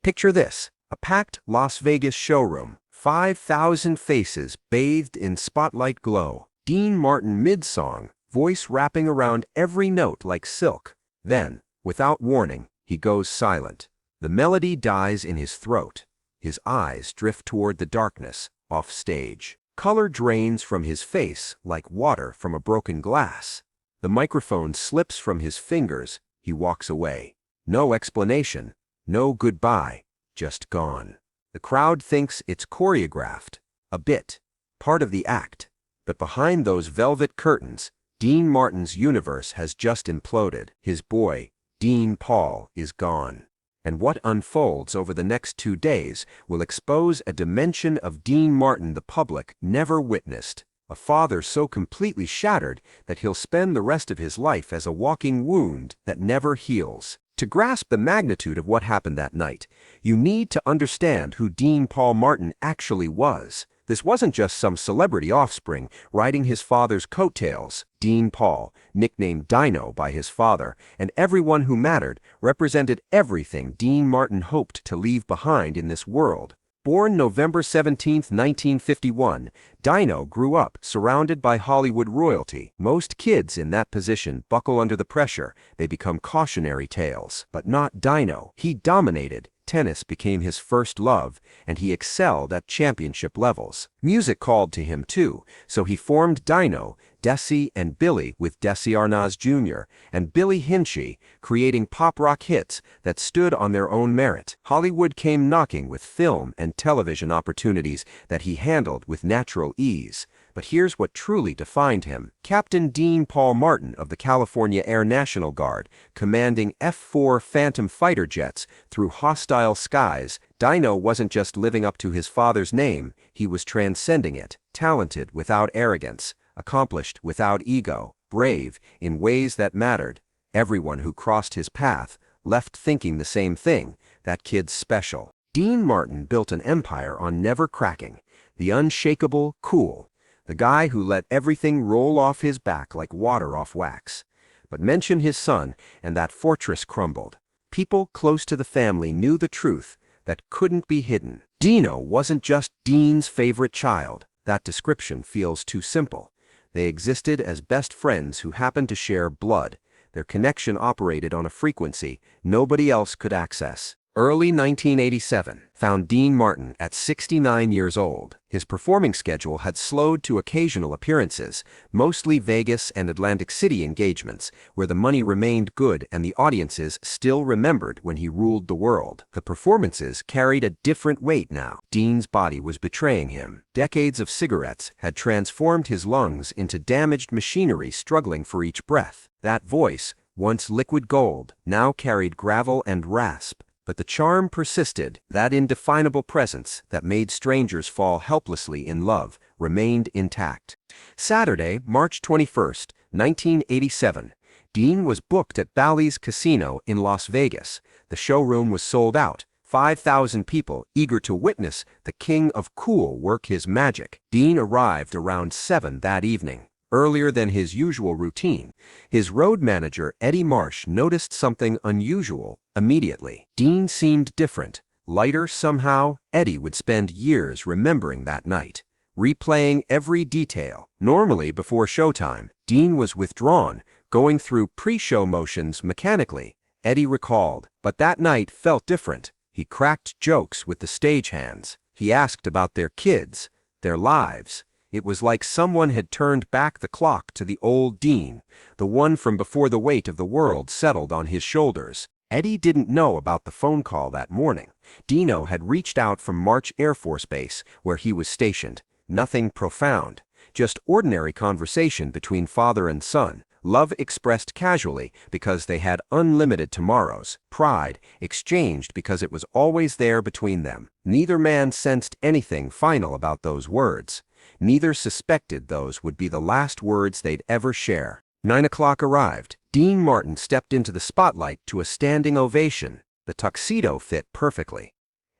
Picture this, a packed Las Vegas showroom, 5,000 faces bathed in spotlight glow. Dean Martin mid-song, voice wrapping around every note like silk. Then, without warning, he goes silent. The melody dies in his throat. His eyes drift toward the darkness, off stage. Color drains from his face like water from a broken glass. The microphone slips from his fingers. He walks away. No explanation, no goodbye, just gone. The crowd thinks it's choreographed, a bit, part of the act. But behind those velvet curtains, Dean Martin's universe has just imploded. His boy, Dean Paul, is gone. And what unfolds over the next 2 days will expose a dimension of Dean Martin the public never witnessed. A father so completely shattered that he'll spend the rest of his life as a walking wound that never heals. To grasp the magnitude of what happened that night, you need to understand who Dean Paul Martin actually was. This wasn't just some celebrity offspring riding his father's coattails. Dean Paul, nicknamed Dino by his father, and everyone who mattered, represented everything Dean Martin hoped to leave behind in this world. Born November 17, 1951, Dino grew up surrounded by Hollywood royalty. Most kids in that position buckle under the pressure. They become cautionary tales. But not Dino. He dominated. Tennis became his first love, and he excelled at championship levels. Music called to him too, so he formed Dino, Desi and Billy with Desi Arnaz Jr. and Billy Hinchy, creating pop-rock hits that stood on their own merit. Hollywood came knocking with film and television opportunities that he handled with natural ease. But here's what truly defined him. Captain Dean Paul Martin of the California Air National Guard, commanding F-4 Phantom fighter jets through hostile skies, Dino wasn't just living up to his father's name, he was transcending it. Talented without arrogance, accomplished without ego, brave in ways that mattered. Everyone who crossed his path left thinking the same thing: that kid's special. Dean Martin built an empire on never cracking, the unshakable cool. The guy who let everything roll off his back like water off wax. But mention his son, and that fortress crumbled. People close to the family knew the truth that couldn't be hidden. Dino wasn't just Dean's favorite child. That description feels too simple. They existed as best friends who happened to share blood. Their connection operated on a frequency nobody else could access. Early 1987 found Dean Martin at 69 years old. His performing schedule had slowed to occasional appearances, mostly Vegas and Atlantic City engagements, where the money remained good and the audiences still remembered when he ruled the world. The performances carried a different weight now. Dean's body was betraying him. Decades of cigarettes had transformed his lungs into damaged machinery struggling for each breath. That voice, once liquid gold, now carried gravel and rasp. But the charm persisted. That indefinable presence that made strangers fall helplessly in love remained intact. Saturday, March 21, 1987. Dean was booked at Bally's Casino in Las Vegas. The showroom was sold out. 5,000 people eager to witness the king of cool work his magic. Dean arrived around 7 that evening. Earlier than his usual routine, his road manager, Eddie Marsh, noticed something unusual immediately. Dean seemed different, lighter somehow. Eddie would spend years remembering that night, replaying every detail. Normally, before showtime, Dean was withdrawn, going through pre-show motions mechanically. Eddie recalled, but that night felt different. He cracked jokes with the stagehands. He asked about their kids, their lives. It was like someone had turned back the clock to the old Dean, the one from before the weight of the world settled on his shoulders. Eddie didn't know about the phone call that morning. Dino had reached out from March Air Force Base, where he was stationed. Nothing profound, just ordinary conversation between father and son. Love expressed casually because they had unlimited tomorrows. Pride exchanged because it was always there between them. Neither man sensed anything final about those words. Neither suspected those would be the last words they'd ever share. 9 o'clock arrived. Dean Martin stepped into the spotlight to a standing ovation. The tuxedo fit perfectly.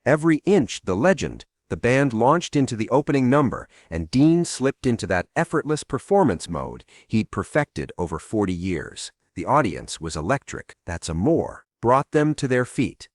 Every inch the legend. The band launched into the opening number, and Dean slipped into that effortless performance mode he'd perfected over 40 years. The audience was electric. That's a more. Brought them to their feet.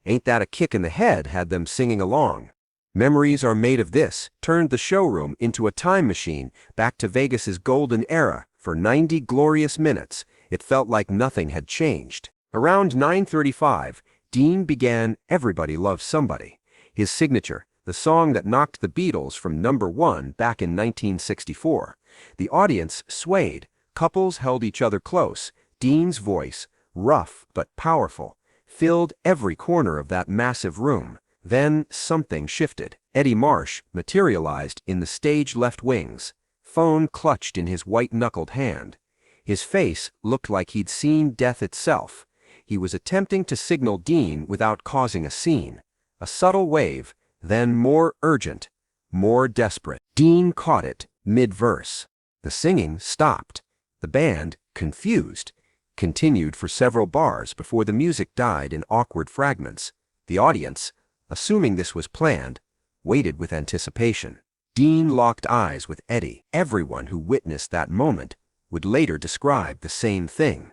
Ain't That a Kick in the Head had them singing along. Memories Are Made of This turned the showroom into a time machine back to Vegas's golden era. For 90 glorious minutes, it felt like nothing had changed. Around 9:35, Dean began Everybody Loves Somebody, his signature, the song that knocked the Beatles from #1 back in 1964. The audience swayed, couples held each other close. Dean's voice, rough but powerful, filled every corner of that massive room. Then something shifted. Eddie Marsh materialized in the stage left wings, phone clutched in his white-knuckled hand. His face looked like he'd seen death itself. He was attempting to signal Dean without causing a scene. A subtle wave, then more urgent, more desperate. Dean caught it mid-verse. The singing stopped. The band, confused, continued for several bars before the music died in awkward fragments. The audience, assuming this was planned, waited with anticipation. Dean locked eyes with Eddie. Everyone who witnessed that moment would later describe the same thing.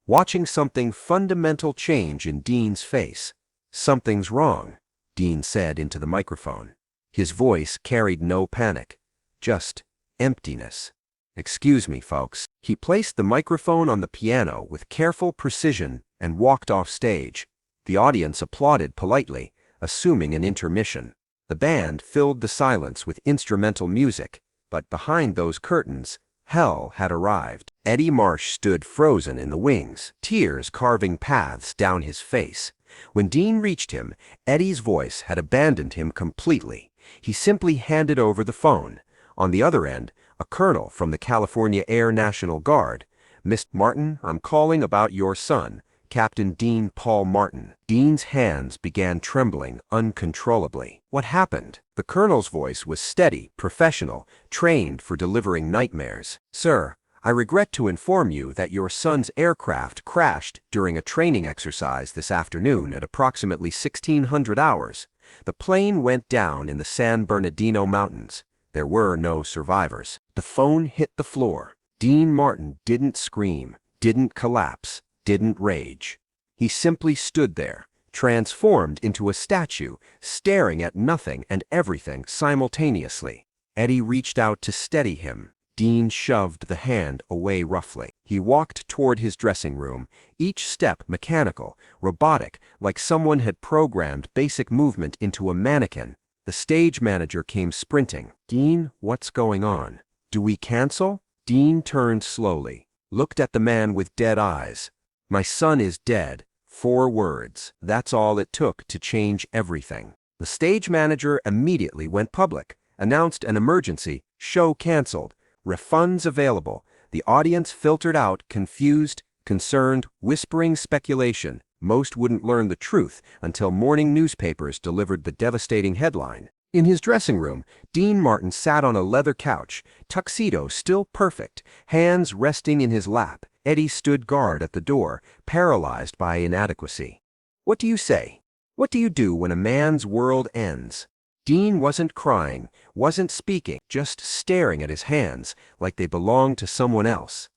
Watching something fundamental change in Dean's face. "Something's wrong," Dean said into the microphone. His voice carried no panic, just emptiness. "Excuse me, folks." He placed the microphone on the piano with careful precision and walked off stage. The audience applauded politely, assuming an intermission. The band filled the silence with instrumental music, but behind those curtains, hell had arrived. Eddie Marsh stood frozen in the wings, tears carving paths down his face. When Dean reached him, Eddie's voice had abandoned him completely. He simply handed over the phone. On the other end, a colonel from the California Air National Guard. "Mr. Martin, I'm calling about your son, Captain Dean Paul Martin." Dean's hands began trembling uncontrollably. "What happened?" The colonel's voice was steady, professional, trained for delivering nightmares. "Sir, I regret to inform you that your son's aircraft crashed during a training exercise this afternoon at approximately 1600 hours. The plane went down in the San Bernardino Mountains. There were no survivors." The phone hit the floor. Dean Martin didn't scream, didn't collapse, didn't rage. He simply stood there, transformed into a statue, staring at nothing and everything simultaneously. Eddie reached out to steady him. Dean shoved the hand away roughly. He walked toward his dressing room, each step mechanical, robotic, like someone had programmed basic movement into a mannequin. The stage manager came sprinting. "Dean, what's going on? Do we cancel?" Dean turned slowly, looked at the man with dead eyes. "My son is dead." 4 words. That's all it took to change everything. The stage manager immediately went public, announced an emergency, show canceled, refunds available. The audience filtered out confused, concerned, whispering speculation. Most wouldn't learn the truth until morning newspapers delivered the devastating headline. In his dressing room, Dean Martin sat on a leather couch, tuxedo still perfect, hands resting in his lap. Eddie stood guard at the door, paralyzed by inadequacy. "What do you say? What do you do when a man's world ends?" Dean wasn't crying, wasn't speaking, just staring at his hands like they belonged to someone else.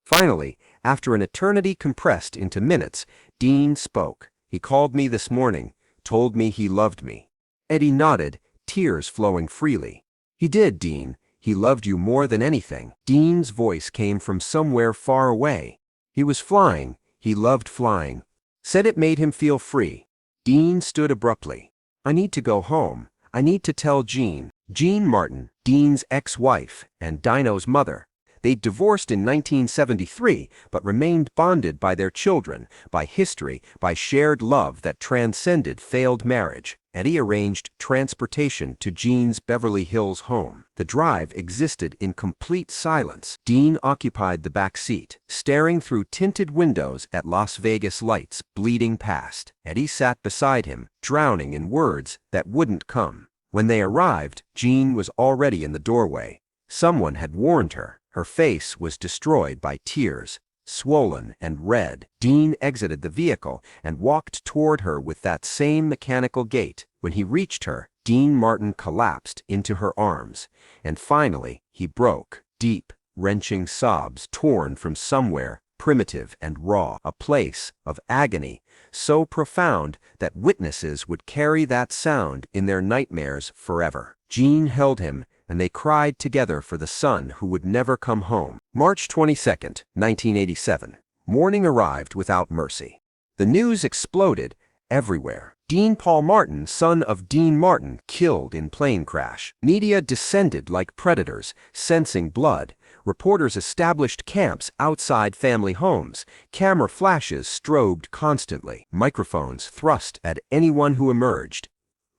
Finally, after an eternity compressed into minutes, Dean spoke. "He called me this morning, told me he loved me." Eddie nodded, tears flowing freely. "He did, Dean. He loved you more than anything." Dean's voice came from somewhere far away. He was flying. He loved flying. Said it made him feel free. Dean stood abruptly. "I need to go home. I need to tell Jean." Jean Martin, Dean's ex-wife and Dino's mother. They'd divorced in 1973, but remained bonded by their children, by history, by shared love that transcended failed marriage. Eddie arranged transportation to Jean's Beverly Hills home. The drive existed in complete silence. Dean occupied the back seat, staring through tinted windows at Las Vegas lights bleeding past. Eddie sat beside him, drowning in words that wouldn't come. When they arrived, Jean was already in the doorway. Someone had warned her. Her face was destroyed by tears, swollen and red. Dean exited the vehicle and walked toward her with that same mechanical gait. When he reached her, Dean Martin collapsed into her arms, and finally he broke. Deep, wrenching sobs torn from somewhere primitive and raw, a place of agony so profound that witnesses would carry that sound in their nightmares forever. Jean held him, and they cried together for the son who would never come home. March 22nd, 1987. Morning arrived without mercy. The news exploded everywhere. Dean Paul Martin, son of Dean Martin, killed in plane crash. Media descended like predators, sensing blood. Reporters established camps outside family homes. Camera flashes strobed constantly. Microphones thrust at anyone who emerged.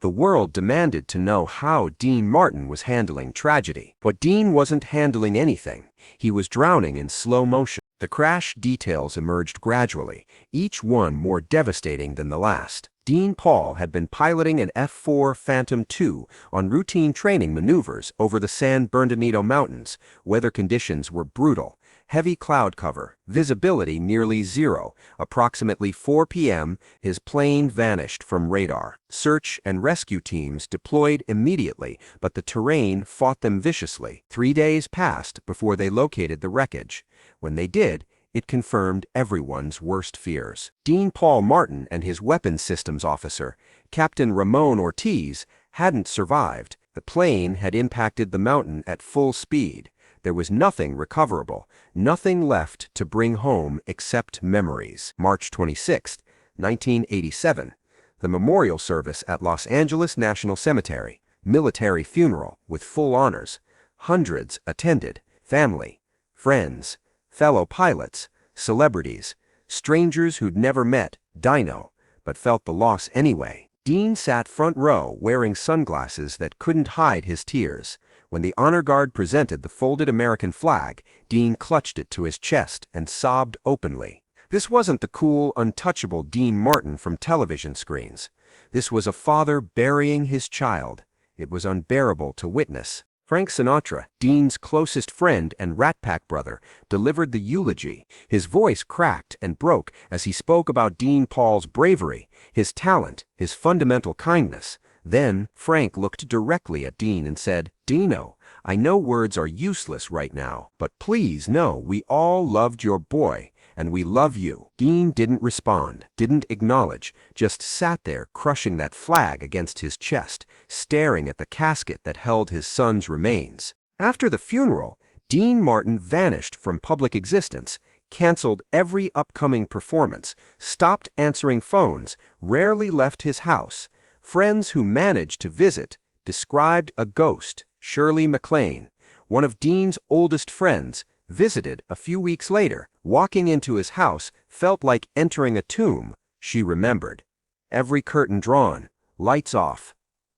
The world demanded to know how Dean Martin was handling tragedy. But Dean wasn't handling anything. He was drowning in slow motion. The crash details emerged gradually, each one more devastating than the last. Dean Paul had been piloting an F-4 Phantom II on routine training maneuvers over the San Bernardino Mountains. Weather conditions were brutal. Heavy cloud cover, visibility nearly zero. Approximately 4 p.m., his plane vanished from radar. Search and rescue teams deployed immediately, but the terrain fought them viciously. 3 days passed before they located the wreckage. When they did, it confirmed everyone's worst fears. Dean Paul Martin and his weapons systems officer, Captain Ramon Ortiz, hadn't survived. The plane had impacted the mountain at full speed. There was nothing recoverable, nothing left to bring home except memories. March 26, 1987. The memorial service at Los Angeles National Cemetery. Military funeral with full honors. Hundreds attended. Family, friends, fellow pilots, celebrities, strangers who'd never met Dino, but felt the loss anyway. Dean sat front row wearing sunglasses that couldn't hide his tears. When the honor guard presented the folded American flag, Dean clutched it to his chest and sobbed openly. This wasn't the cool, untouchable Dean Martin from television screens. This was a father burying his child. It was unbearable to witness. Frank Sinatra, Dean's closest friend and Rat Pack brother, delivered the eulogy. His voice cracked and broke as he spoke about Dean Paul's bravery, his talent, his fundamental kindness. Then Frank looked directly at Dean and said, "Dino, I know words are useless right now, but please know we all loved your boy, and we love you." Dean didn't respond, didn't acknowledge, just sat there crushing that flag against his chest, staring at the casket that held his son's remains. After the funeral, Dean Martin vanished from public existence, canceled every upcoming performance, stopped answering phones, rarely left his house. Friends who managed to visit described a ghost. Shirley MacLaine, one of Dean's oldest friends, visited a few weeks later. Walking into his house felt like entering a tomb, she remembered. Every curtain drawn, lights off.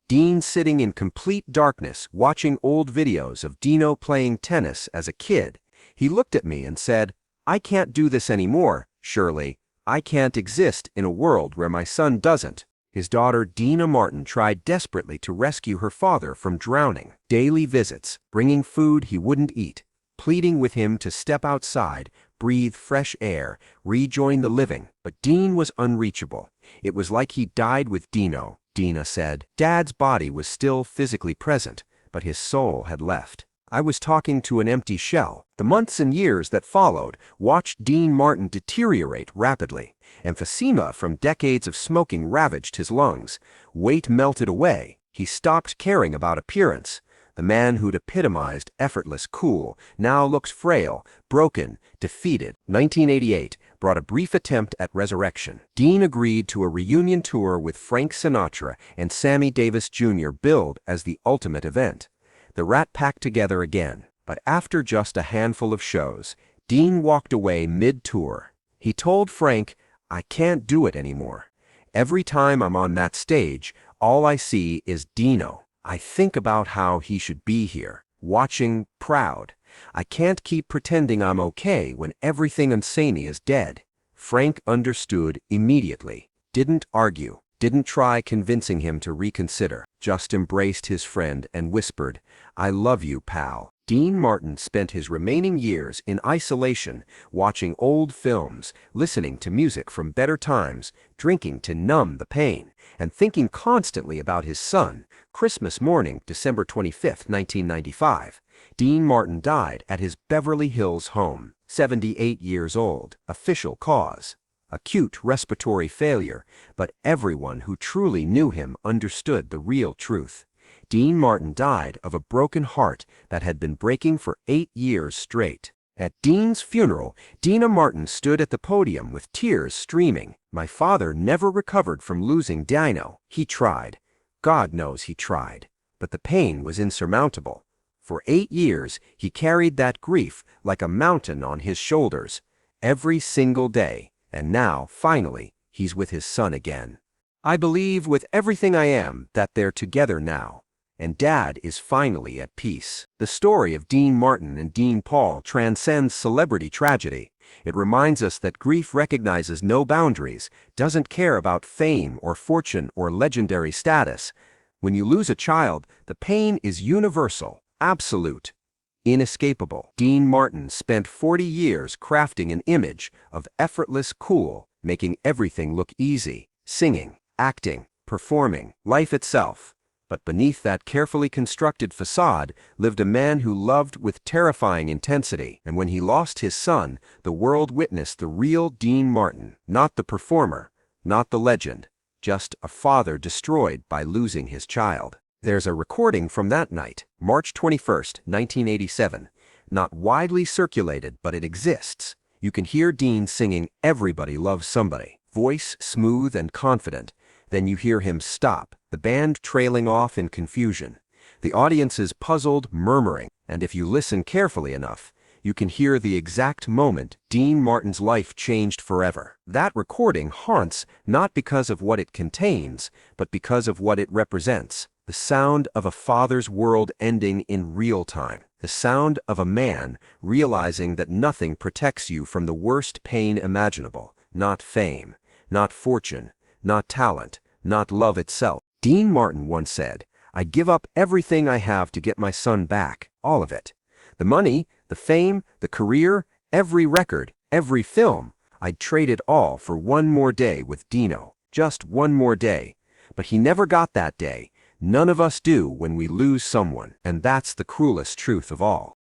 Dean sitting in complete darkness, watching old videos of Dino playing tennis as a kid. He looked at me and said, "I can't do this anymore, Shirley. I can't exist in a world where my son doesn't." His daughter Dina Martin tried desperately to rescue her father from drowning. Daily visits, bringing food he wouldn't eat, pleading with him to step outside, breathe fresh air, rejoin the living. But Dean was unreachable. It was like he died with Dino, Dina said. Dad's body was still physically present, but his soul had left. I was talking to an empty shell. The months and years that followed watched Dean Martin deteriorate rapidly. Emphysema from decades of smoking ravaged his lungs. Weight melted away. He stopped caring about appearance. The man who'd epitomized effortless cool now looked frail, broken, defeated. 1988 brought a brief attempt at resurrection. Dean agreed to a reunion tour with Frank Sinatra and Sammy Davis Jr. billed as the ultimate event. The Rat Pack together again, but after just a handful of shows, Dean walked away mid-tour. He told Frank, "I can't do it anymore. Every time I'm on that stage, all I see is Dino. I think about how he should be here, watching, proud. I can't keep pretending I'm okay when everything insane is dead." Frank understood immediately, didn't argue, didn't try convincing him to reconsider, just embraced his friend and whispered, "I love you, pal." Dean Martin spent his remaining years in isolation, watching old films, listening to music from better times, drinking to numb the pain, and thinking constantly about his son. Christmas morning, December 25, 1995. Dean Martin died at his Beverly Hills home. 78 years old, official cause. Acute respiratory failure, but everyone who truly knew him understood the real truth. Dean Martin died of a broken heart that had been breaking for 8 years straight. At Dean's funeral, Dina Martin stood at the podium with tears streaming. My father never recovered from losing Dino. He tried. God knows he tried. But the pain was insurmountable. For 8 years, he carried that grief like a mountain on his shoulders, every single day, and now, finally, he's with his son again. I believe with everything I am that they're together now, and Dad is finally at peace. The story of Dean Martin and Dean Paul transcends celebrity tragedy. It reminds us that grief recognizes no boundaries, doesn't care about fame or fortune or legendary status. When you lose a child, the pain is universal, absolute, inescapable. Dean Martin spent 40 years crafting an image of effortless cool, making everything look easy, singing, acting, performing, life itself. But beneath that carefully constructed facade lived a man who loved with terrifying intensity, and when he lost his son, the world witnessed the real Dean Martin, not the performer, not the legend, just a father destroyed by losing his child. There's a recording from that night, March 21st, 1987, not widely circulated, but it exists. You can hear Dean singing "Everybody Loves Somebody," voice smooth and confident. Then you hear him stop, the band trailing off in confusion. The audience is puzzled, murmuring, and if you listen carefully enough, you can hear the exact moment Dean Martin's life changed forever. That recording haunts not because of what it contains, but because of what it represents. The sound of a father's world ending in real time. The sound of a man realizing that nothing protects you from the worst pain imaginable. Not fame, not fortune, not talent, not love itself. Dean Martin once said, "I give up everything I have to get my son back, all of it. The money, the fame, the career, every record, every film. I'd trade it all for one more day with Dino, just one more day." But he never got that day. None of us do when we lose someone, and that's the cruelest truth of all.